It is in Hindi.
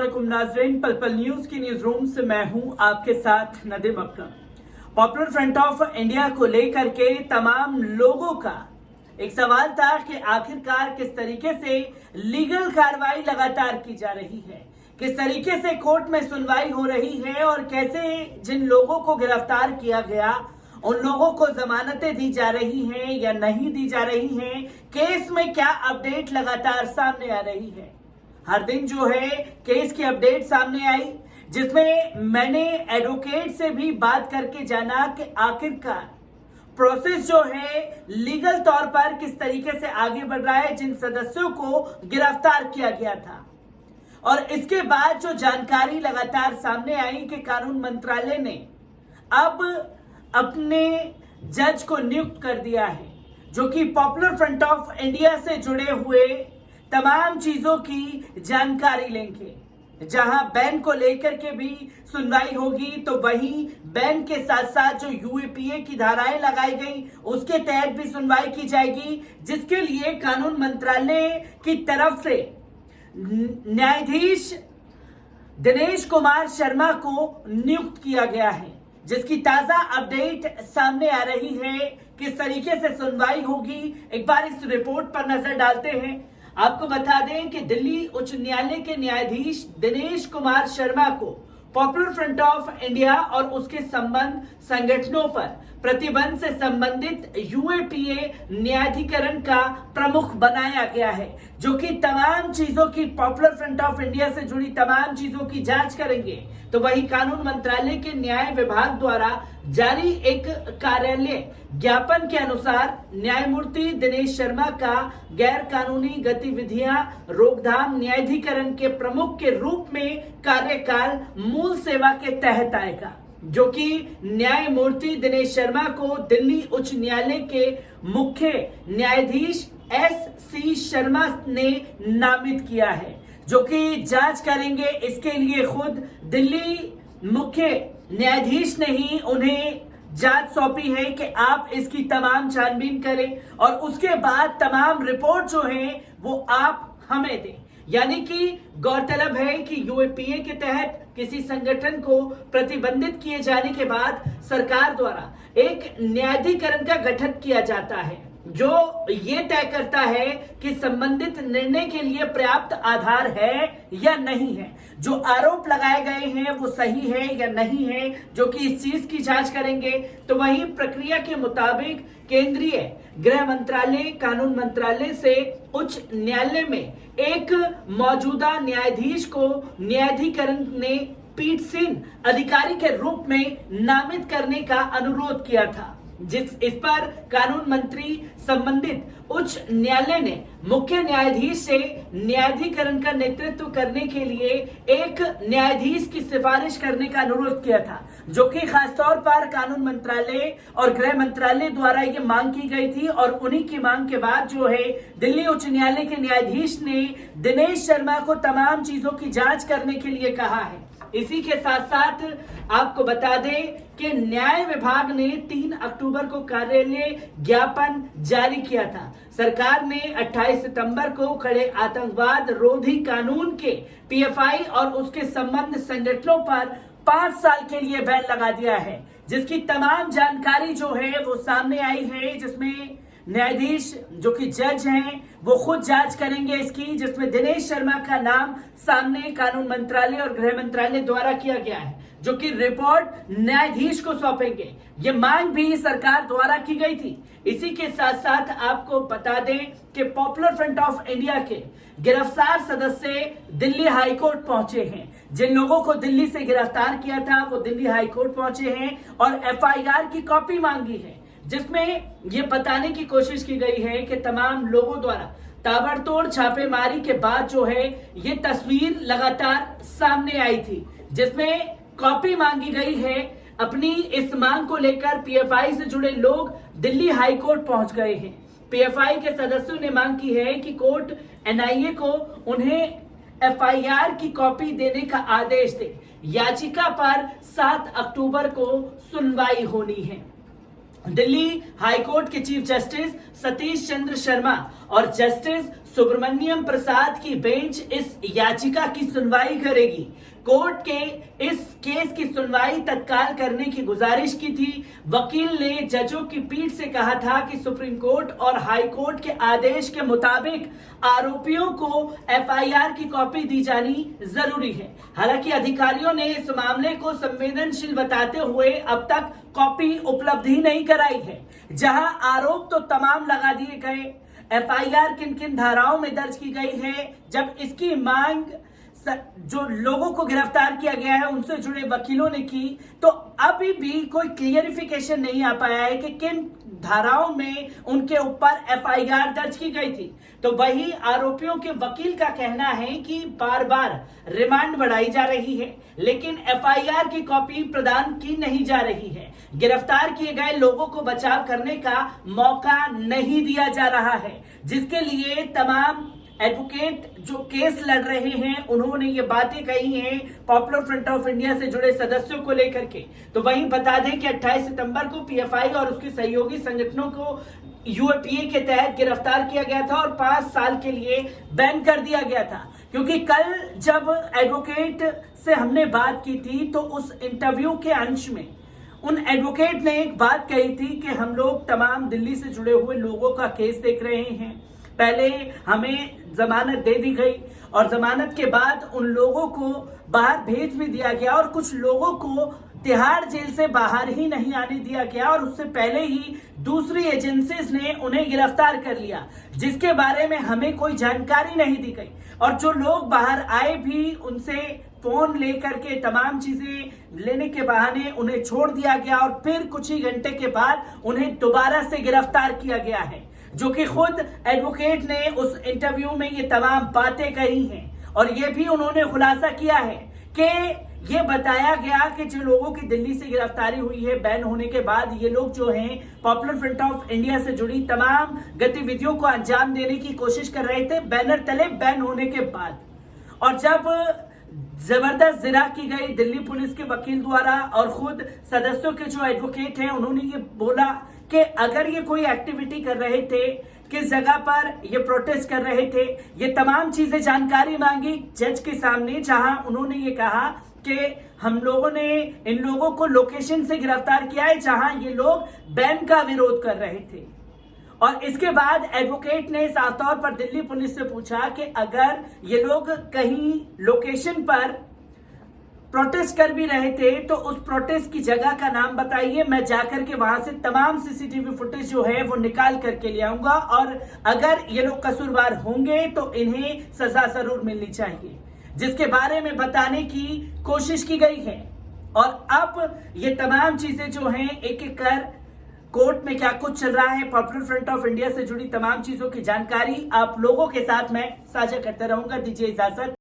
अस्सलामुअलैकुम नाज़रीन, पल पल न्यूज की न्यूज रूम से मैं हूं आपके साथ नदीम अकरम। पॉपुलर फ्रंट ऑफ इंडिया को लेकर के तमाम लोगों का एक सवाल था कि आखिरकार किस तरीके से लीगल कार्रवाई लगातार की जा रही है, किस तरीके से कोर्ट में सुनवाई हो रही है और कैसे जिन लोगों को गिरफ्तार किया गया उन लोगों को जमानतें दी जा रही हैं या नहीं दी जा रही हैं, केस में क्या अपडेट लगातार सामने आ रही है। हर दिन जो है केस की अपडेट सामने आई, जिसमें मैंने एडवोकेट से भी बात करके जाना कि आखिरकार प्रोसेस जो है लीगल तौर पर किस तरीके से आगे बढ़ रहा है, जिन सदस्यों को गिरफ्तार किया गया था। और इसके बाद जो जानकारी लगातार सामने आई कि कानून मंत्रालय ने अब अपने जज को नियुक्त कर दिया है, जो कि पॉपुलर फ्रंट ऑफ इंडिया से जुड़े हुए तमाम चीजों की जानकारी लेंगे। जहां बैन को लेकर के भी सुनवाई होगी, तो वहीं बैन के साथ साथ जो यूएपीए की धाराएं लगाई गई उसके तहत भी सुनवाई की जाएगी, जिसके लिए कानून मंत्रालय की तरफ से न्यायाधीश दिनेश कुमार शर्मा को नियुक्त किया गया है, जिसकी ताजा अपडेट सामने आ रही है। किस तरीके से सुनवाई होगी, एक बार इस रिपोर्ट पर नजर डालते हैं। आपको बता दें कि दिल्ली उच्च न्यायालय के न्यायाधीश दिनेश कुमार शर्मा को पॉपुलर फ्रंट ऑफ इंडिया और उसके संबंध संगठनों पर प्रतिबंध से संबंधित यूएपीए न्यायाधिकरण का प्रमुख बनाया गया है, जो कि तमाम चीजों की पॉपुलर फ्रंट ऑफ इंडिया से जुड़ी तमाम चीजों की जांच करेंगे। तो वही कानून मंत्रालय के न्याय विभाग द्वारा जारी एक कार्यालय ज्ञापन के अनुसार न्यायमूर्ति दिनेश शर्मा का गैर कानूनी गतिविधियां रोकथाम न्यायाधिकरण के प्रमुख के रूप में कार्यकाल मूल सेवा के तहत आएगा, जो कि न्यायमूर्ति दिनेश शर्मा को दिल्ली उच्च न्यायालय के मुख्य न्यायाधीश एस.सी. शर्मा ने नामित किया है, जो कि जांच करेंगे। इसके लिए खुद दिल्ली मुख्य न्यायाधीश ने ही उन्हें जांच सौंपी है कि आप इसकी तमाम छानबीन करें और उसके बाद तमाम रिपोर्ट जो है वो आप हमें दें। यानी कि गौरतलब है कि यूएपीए के तहत किसी संगठन को प्रतिबंधित किए जाने के बाद सरकार द्वारा एक न्यायाधिकरण का गठन किया जाता है, जो ये तय करता है कि संबंधित निर्णय के लिए पर्याप्त आधार है या नहीं है, जो आरोप लगाए गए हैं वो सही है या नहीं है, जो कि इस चीज की जांच करेंगे। तो वही प्रक्रिया के मुताबिक केंद्रीय गृह मंत्रालय कानून मंत्रालय से उच्च न्यायालय में एक मौजूदा न्यायाधीश को न्यायाधिकरण ने पीठसीन अधिकारी के रूप में नामित करने का अनुरोध किया था, इस पर कानून मंत्री संबंधित उच्च न्यायालय ने मुख्य न्यायाधीश से न्यायाधिकरण का नेतृत्व करने के लिए एक न्यायाधीश की सिफारिश करने का अनुरोध किया था, जो कि खासतौर पर कानून मंत्रालय और गृह मंत्रालय द्वारा ये मांग की गई थी। और उन्हीं की मांग के बाद जो है दिल्ली उच्च न्यायालय के न्यायाधीश ने दिनेश शर्मा को तमाम चीजों की जांच करने के लिए कहा है। इसी के साथ साथ आपको बता दें कि न्याय विभाग ने 3 अक्टूबर को कार्यालय ज्ञापन जारी किया था। सरकार ने 28 सितंबर को खड़े आतंकवाद रोधी कानून के पीएफआई और उसके संबंध संगठनों पर 5 साल के लिए बैन लगा दिया है, जिसकी तमाम जानकारी जो है वो सामने आई है, जिसमें न्यायाधीश जो कि जज हैं वो खुद जांच करेंगे इसकी, जिसमें दिनेश शर्मा का नाम सामने कानून मंत्रालय और गृह मंत्रालय द्वारा किया गया है, जो कि रिपोर्ट न्यायाधीश को सौंपेंगे। ये मांग भी सरकार द्वारा की गई थी। इसी के साथ साथ आपको बता दें कि पॉपुलर फ्रंट ऑफ इंडिया के गिरफ्तार सदस्य दिल्ली हाईकोर्ट पहुंचे हैं। जिन लोगों को दिल्ली से गिरफ्तार किया था वो दिल्ली हाईकोर्ट पहुंचे हैं और एफआईआर की कॉपी मांगी है, जिसमें ये बताने की कोशिश की गई है कि तमाम लोगों द्वारा ताबड़तोड़ छापेमारी के बाद जो है ये तस्वीर लगातार सामने आई थी, जिसमें कॉपी मांगी गई है। अपनी इस मांग को लेकर पीएफआई से जुड़े लोग दिल्ली हाईकोर्ट पहुंच गए हैं। पीएफआई के सदस्यों ने मांग की है कि कोर्ट एनआईए को उन्हें एफआईआर की कॉपी देने का आदेश दे। याचिका पर 7 अक्टूबर को सुनवाई होनी है। दिल्ली हाईकोर्ट के चीफ जस्टिस सतीश चंद्र शर्मा और जस्टिस सुब्रमण्यम प्रसाद की बेंच इस याचिका की सुनवाई करेगी। कोर्ट के इस केस की सुनवाई तत्काल करने की गुजारिश की थी। वकील ने जजों की पीठ से कहा था कि सुप्रीम कोर्ट और हाई कोर्ट के आदेश के मुताबिक आरोपियों को एफआईआर की कॉपी दी जानी जरूरी है। हालांकि अधिकारियों ने इस मामले को संवेदनशील बताते हुए अब तक कॉपी उपलब्ध ही नहीं कराई है। जहां आरोप तो तमाम लगा दिए गए, एफआईआर किन किन धाराओं में दर्ज की गई है, जब इसकी मांग जो लोगों को गिरफ्तार किया गया है उनसे जुड़े वकीलों ने की, तो अभी भी कोई क्लियरिफिकेशन नहीं आ पाया है कि किन धाराओं में उनके ऊपर एफआईआर दर्ज की गई थी। तो वही आरोपियों के वकील का कहना है कि बार बार रिमांड बढ़ाई जा रही है, लेकिन एफआईआर की कॉपी प्रदान की नहीं जा रही है। गिरफ्तार किए गए लोगों को बचाव करने का मौका नहीं दिया जा रहा है, जिसके लिए तमाम एडवोकेट जो केस लड़ रहे हैं उन्होंने ये बातें कही हैं पॉपुलर फ्रंट ऑफ इंडिया से जुड़े सदस्यों को लेकर के। तो वहीं बता दें कि 28 सितंबर को पीएफआई और उसके सहयोगी संगठनों को यूएपीए के तहत गिरफ्तार किया गया था और 5 साल के लिए बैन कर दिया गया था। क्योंकि कल जब एडवोकेट से हमने बात की थी तो उस इंटरव्यू के अंश में उन एडवोकेट ने एक बात कही थी कि हम लोग तमाम दिल्ली से जुड़े हुए लोगों का केस देख रहे हैं। पहले हमें जमानत दे दी गई और जमानत के बाद उन लोगों को बाहर भेज भी दिया गया और कुछ लोगों को तिहाड़ जेल से बाहर ही नहीं आने दिया गया और उससे पहले ही दूसरी एजेंसीज ने उन्हें गिरफ्तार कर लिया, जिसके बारे में हमें कोई जानकारी नहीं दी गई। और जो लोग बाहर आए भी उनसे फोन लेकर के तमाम चीजें लेने के बहाने उन्हें छोड़ दिया गया और फिर कुछ ही घंटे के बाद उन्हें दोबारा से गिरफ्तार किया गया है, जो कि खुद एडवोकेट ने उस इंटरव्यू में ये तमाम बातें कही हैं। और ये भी उन्होंने खुलासा किया है कि ये बताया गया कि जो लोगों की दिल्ली से गिरफ्तारी हुई है बैन होने के बाद, ये लोग जो हैं पॉपुलर फ्रंट ऑफ इंडिया से जुड़ी तमाम गतिविधियों को अंजाम देने की कोशिश कर रहे थे बैनर तले बैन होने के बाद। और जब जबरदस्त जिरा की गई दिल्ली पुलिस के वकील द्वारा और खुद सदस्यों के जो एडवोकेट हैं उन्होंने ये बोला कि अगर ये कोई एक्टिविटी कर रहे थे, किस जगह पर ये प्रोटेस्ट कर रहे थे, ये तमाम चीजें जानकारी मांगी जज के सामने, जहां उन्होंने ये कहा कि हम लोगों ने इन लोगों को लोकेशन से गिरफ्तार किया है जहां ये लोग बैन का विरोध कर रहे थे। और इसके बाद एडवोकेट ने साफ तौर पर दिल्ली पुलिस से पूछा कि अगर ये लोग कहीं लोकेशन पर प्रोटेस्ट कर भी रहे थे तो उस प्रोटेस्ट की जगह का नाम बताइए, मैं जाकर के वहां से तमाम सीसीटीवी फुटेज जो है वो निकाल करके ले आऊंगा और अगर ये लोग कसूरवार होंगे तो इन्हें सजा जरूर मिलनी चाहिए, जिसके बारे में बताने की कोशिश की गई है। और अब ये तमाम चीजें जो हैं एक एक कर कोर्ट में क्या कुछ चल रहा है, पॉपुलर फ्रंट ऑफ इंडिया से जुड़ी तमाम चीजों की जानकारी आप लोगों के साथ मैं साझा करता रहूंगा। दीजिए इजाजत,